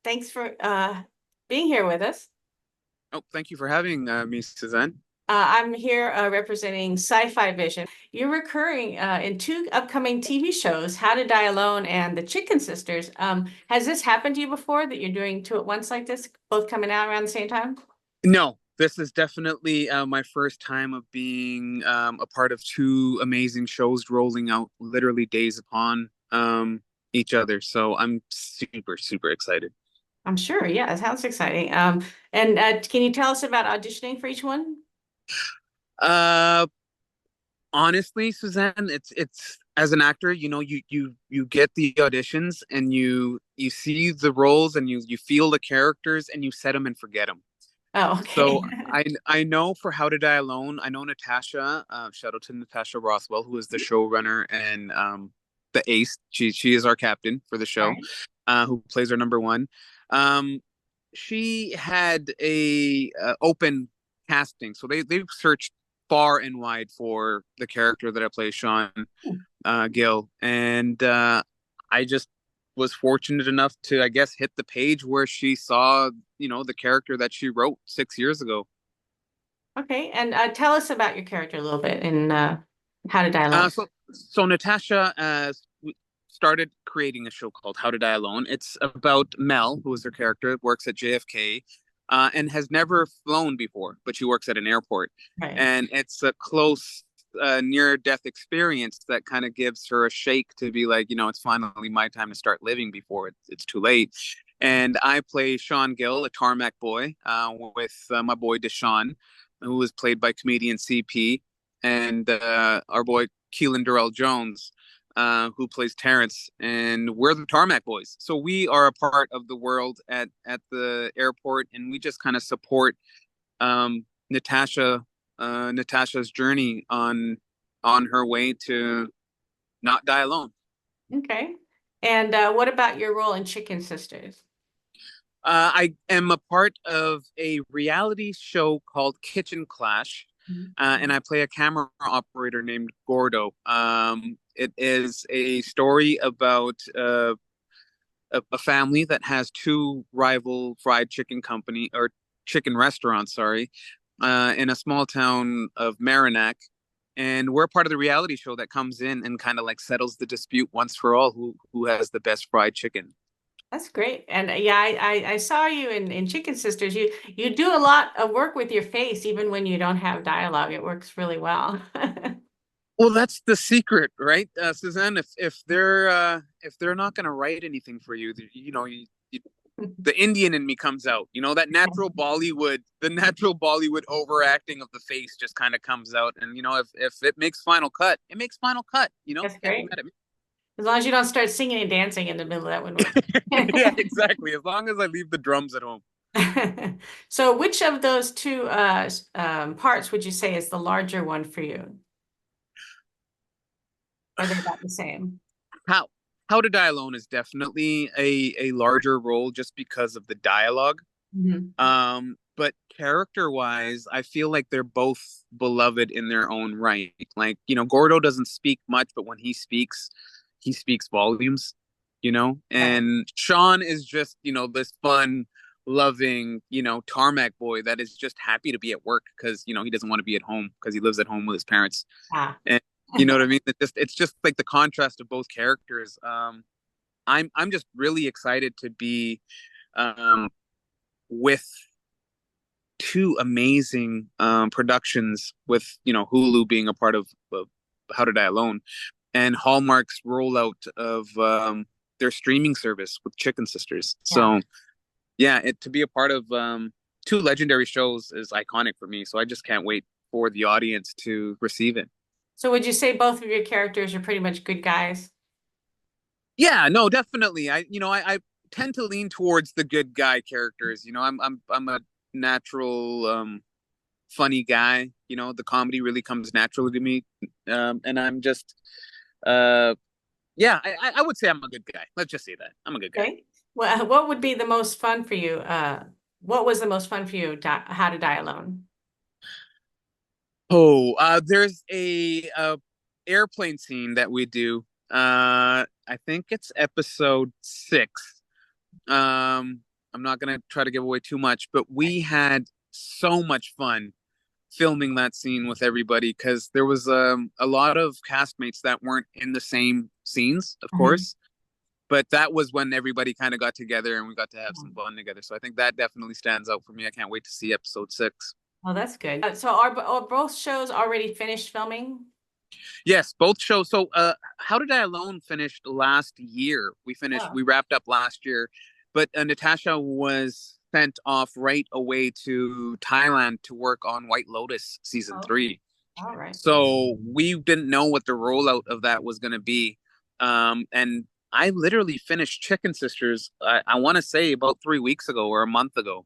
Thanks for being here with us. Oh, thank you for having me, Suzanne. I'm here representing Sci-Fi-Vision. You're recurring in two upcoming TV shows, How to Die Alone and The Chicken Sisters. Has this happened to you before that you're doing two at once like this, both coming out around the same time? No, this is definitely my first time of being a part of two amazing shows rolling out literally days upon each other. So I'm super, super excited. I'm sure. Yeah, it sounds exciting. And can you tell us about auditioning for each one? Uh, Honestly, Suzanne, it's as an actor, you get the auditions and you see the roles and you feel the characters and you set them and forget them. Oh, okay. So I know for How to Die Alone, I know Natasha. Shout out to Natasha Rothwell, who is the showrunner and the ace. She is our captain for the show, Right. who plays our number one. Um, she had a open casting, so they've searched far and wide for the character that I play, Sean Gill, and I just was fortunate enough to, I guess, hit the page where she saw, the character that she wrote 6 years ago. Okay. And tell us about your character a little bit in How to Die Uh, Alone. so, so Natasha started creating a show called How to Die Alone. It's about Mel, who is her character, works at JFK, and has never flown before, but she works at an airport. Right. And it's a close, near-death experience that kind of gives her a shake to be like, it's finally my time to start living before it's too late. And I play Sean Gill, a tarmac boy, with my boy Deshaun, who is played by comedian CP, and our boy Keelan Durrell Jones, who plays Terrence, and we're the Tarmac Boys. So we are a part of the world at the airport, and we just kind of support Natasha, Natasha's journey on her way to not die alone. Okay. And what about your role in Chicken Sisters? I am a part of a reality show called Kitchen Clash, Mhm. and I play a camera operator named Gordo. It is a story about a family that has two rival fried chicken company or chicken restaurants, sorry, in a small town of Merrimack. And we're part of the reality show that comes in and kind of like settles the dispute once for all who has the best fried chicken. That's great. And yeah, I saw you in Chicken Sisters. You do a lot of work with your face, even when you don't have dialogue. It works really well. Well, that's the secret, right, Suzanne? If they're not going to write anything for you, the Indian in me comes out. That natural Bollywood, the natural Bollywood overacting of the face just kind of comes out. And if it makes Final Cut, it makes Final Cut. That's Can't be great. mad at me. As long as you don't start singing and dancing in the middle, that wouldn't Yeah, work. exactly. As long as I leave the drums at home. So, which of those two parts would you say is the larger one for you? Are they about the same? How How to Die Alone is definitely a larger role just because of the dialogue. Mhm. But character wise, I feel like they're both beloved in their own right. Like, Gordo doesn't speak much, but when he speaks volumes, Right. and Sean is just, this fun, loving, tarmac boy that is just happy to be at work because, he doesn't want to be at home because he lives at home with his parents. Ah. And you know what I mean? It's just like the contrast of both characters. I'm just really excited to be um with two amazing productions with Hulu being a part of How to Die Alone and Hallmark's rollout of their streaming service with Chicken Sisters. Yeah. So yeah, it to be a part of two legendary shows is iconic for me. So I just can't wait for the audience to receive it. So, would you say both of your characters are pretty much good guys? Yeah, no, definitely. I tend to lean towards the good guy characters. I'm a natural funny guy. The comedy really comes naturally to me. And I'm just, uh, yeah, I would say I'm a good guy. Let's just say that I'm a good guy. Okay. Well, what would be the most fun for you? What was the most fun for you? How to Die Alone? Oh, there's a airplane scene that we do. I think it's episode 6, I'm not gonna try to give away too much, but we had so much fun filming that scene with everybody because there was a lot of castmates that weren't in the same scenes, of Mhm. course. But that was when everybody kind of got together and we got to have some Mhm. fun together. So I think that definitely stands out for me. I can't wait to see episode 6. Oh, that's good. So are both shows already finished filming? Yes, both shows. So, How Did I Alone finished last year. Oh, We wrapped up last year, but Natasha was sent off right away to Thailand to work on White Lotus season okay. 3. All right. So we didn't know what the rollout of that was going to be. And I literally finished Chicken Sisters, I want to say about 3 weeks ago or a month ago.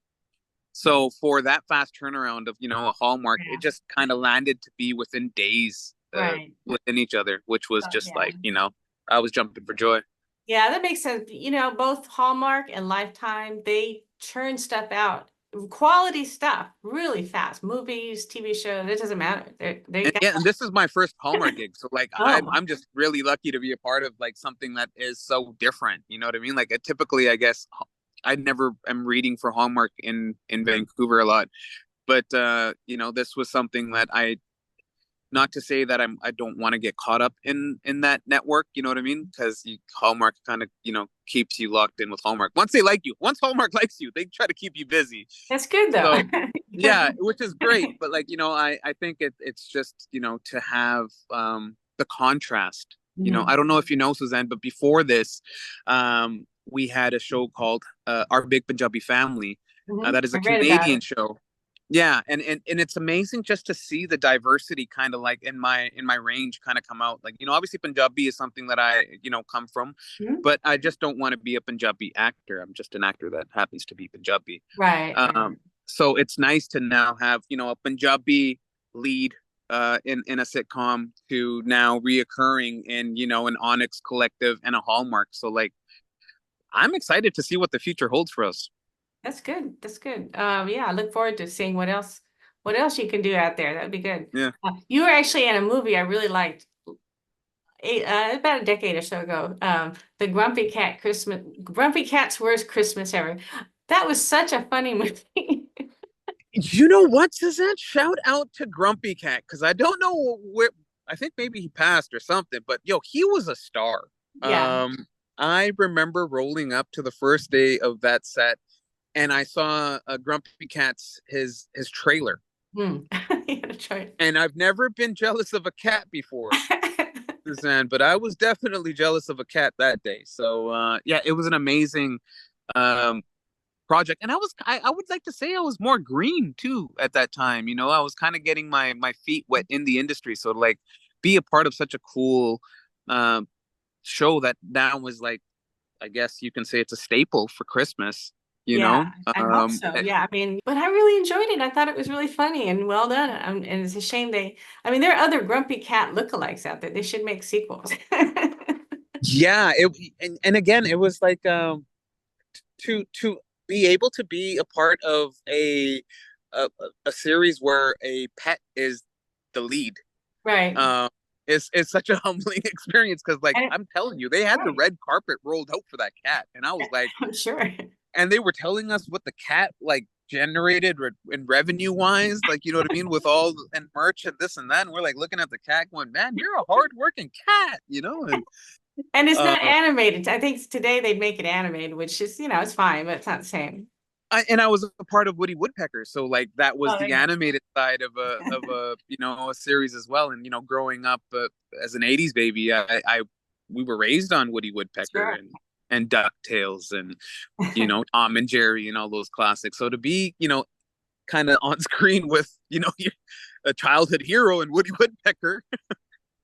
So for that fast turnaround of, a Hallmark, it Yeah. just kind of landed to be within days Right. within each other, which was Oh, just yeah. like, I was jumping for joy. Yeah, that makes sense. Both Hallmark and Lifetime, they churn stuff out, quality stuff, really fast. Movies, TV shows, it doesn't matter. They And got yeah, and this is my first Hallmark gig. So like I'm oh, I'm just really lucky to be a part of like something that is so different. You know what I mean? Like typically I guess I never am reading for Hallmark in Vancouver a lot. But this was something that I not to say that I don't want to get caught up in that network, you know what I mean? Because Hallmark kind of, keeps you locked in with Hallmark. Once they like you, once Hallmark likes you, they try to keep you busy. that's good though. So Yeah. yeah, which is great. But like, I think it's just, to have the contrast. Mhm. I don't know if you know, Suzanne, but before this, we had a show called Our Big Punjabi Family. Mhm. That is I a read about Canadian it. show. Yeah, and it's amazing just to see the diversity kind of like in my range kind of come out. Like, obviously Punjabi is something that I, come from, Mhm. but I just don't want to be a Punjabi actor. I'm just an actor that happens to be Punjabi. Right, right. So it's nice to now have, a Punjabi lead in a sitcom to now reoccurring in, an Onyx Collective and a Hallmark. So like I'm excited to see what the future holds for us. That's good. That's good. Yeah, I look forward to seeing what else you can do out there. That'd be good. Yeah. You were actually in a movie I really liked about a decade or so ago. The Grumpy Cat's Worst Christmas Ever. That was such a funny movie. You know what, Suzanne? Shout out to Grumpy Cat because I don't know where. I think maybe he passed or something, but yo, he was a star. Yeah. I remember rolling up to the first day of that set, and I saw a Grumpy Cat's his trailer, Hmm. You gotta try it. and I've never been jealous of a cat before, Suzanne, but I was definitely jealous of a cat that day. So yeah, it was an amazing um, project, and I would like to say I was more green too at that time. I was kind of getting my feet wet in the industry, so to like be a part of such a cool um, show that now was like, I guess you can say it's a staple for Christmas. You Yeah, know, I hope so. Yeah, I mean, but I really enjoyed it. I thought it was really funny and well done. And it's a shame I mean, there are other Grumpy Cat lookalikes out there. They should make sequels. yeah. And again, it was like to be able to be a part of a a series where a pet is the lead Right. um is such a humbling experience because like And I'm telling you they had the right. red carpet rolled out for that cat and I was like I'm sure. and they were telling us what the cat like generated in revenue wise, like you know what I mean, with all and merch and this and that, and we're like looking at the cat going, man, you're a hard working cat, and And it's not uh animated. I think today they'd make it animated, which is, it's fine, but it's not the same. and I was a part of Woody Woodpecker, so like that was Oh, there the you animated side of a a series as well. And growing up as an '80s baby, I we were raised on Woody go. Woodpecker Sure. and DuckTales and Tom and Jerry and all those classics. So to be kind of on screen with a childhood hero and Woody Woodpecker,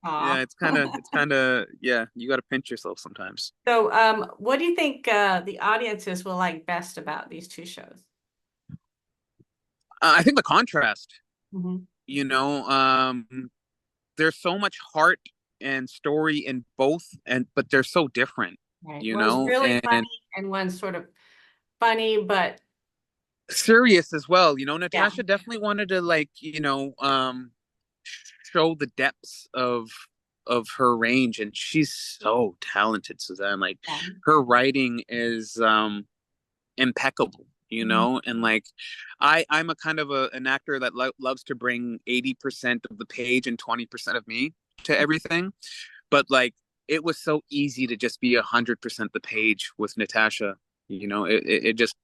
yeah, Aw. it's kind of yeah, you got to pinch yourself sometimes. So, what do you think the audiences will like best about these two shows? I think the contrast, Hmm. you know, there's so much heart and story in both, but they're so different, Right. One's really and funny and one's sort of funny, but serious as well. yeah. Natasha definitely wanted to like, show the depths of her range, and she's so talented, Suzanne. Like Yeah. her writing is impeccable, Mhm. and like I'm a kind of an actor that loves to bring 80% of the page and 20% of me to everything, but like it was so easy to just be 100% the page with Natasha. It just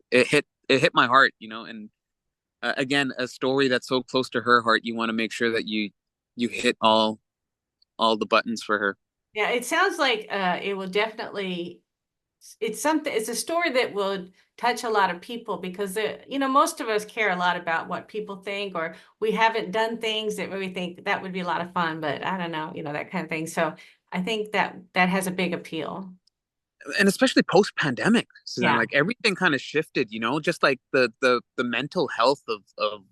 it hit my heart, and again, a story that's so close to her heart, you want to make sure that you hit all the buttons for her. Yeah, it sounds like it will definitely it's a story that will touch a lot of people because most of us care a lot about what people think, or we haven't done things that we think that would be a lot of fun, but I don't know, that kind of thing. So I think that has a big appeal. And especially post pandemic, Suzanne, Yeah. like everything kind of shifted, just like the mental health of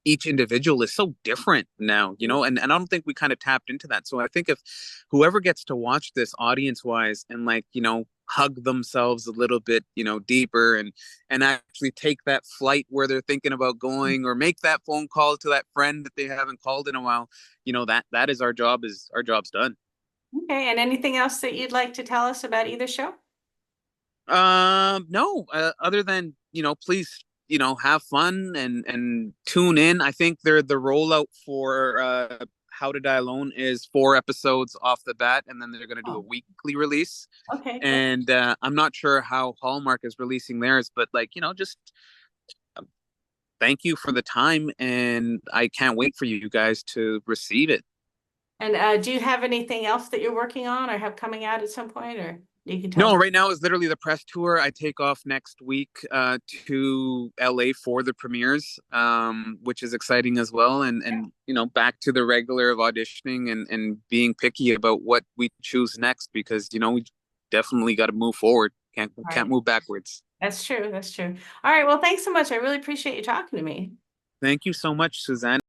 each individual is so different now, and I don't think we kind of tapped into that. So I think if whoever gets to watch this audience wise and like, hug themselves a little bit, deeper and actually take that flight where they're thinking about going, or make that phone call to that friend that they haven't called in a while, that is our job's done. Okay. And anything else that you'd like to tell us about either show? No, other than, please, have fun and tune in. I think the rollout for How to Die Alone is 4 episodes off the bat, and then they're going to do a Oh, weekly release. okay, great. And I'm not sure how Hallmark is releasing theirs, but like, just um, thank you for the time, and I can't wait for you guys to receive it. And do you have anything else that you're working on or have coming out at some point, or you can tell us? No, right now is literally the press tour. I take off next week to LA for the premieres, which is exciting as well. And back to the regular of auditioning and being picky about what we choose next, because we definitely got to move forward. Can't Right. move backwards. That's true. That's true. All right. Well, thanks so much. I really appreciate you talking to me. Thank you so much, Suzanne.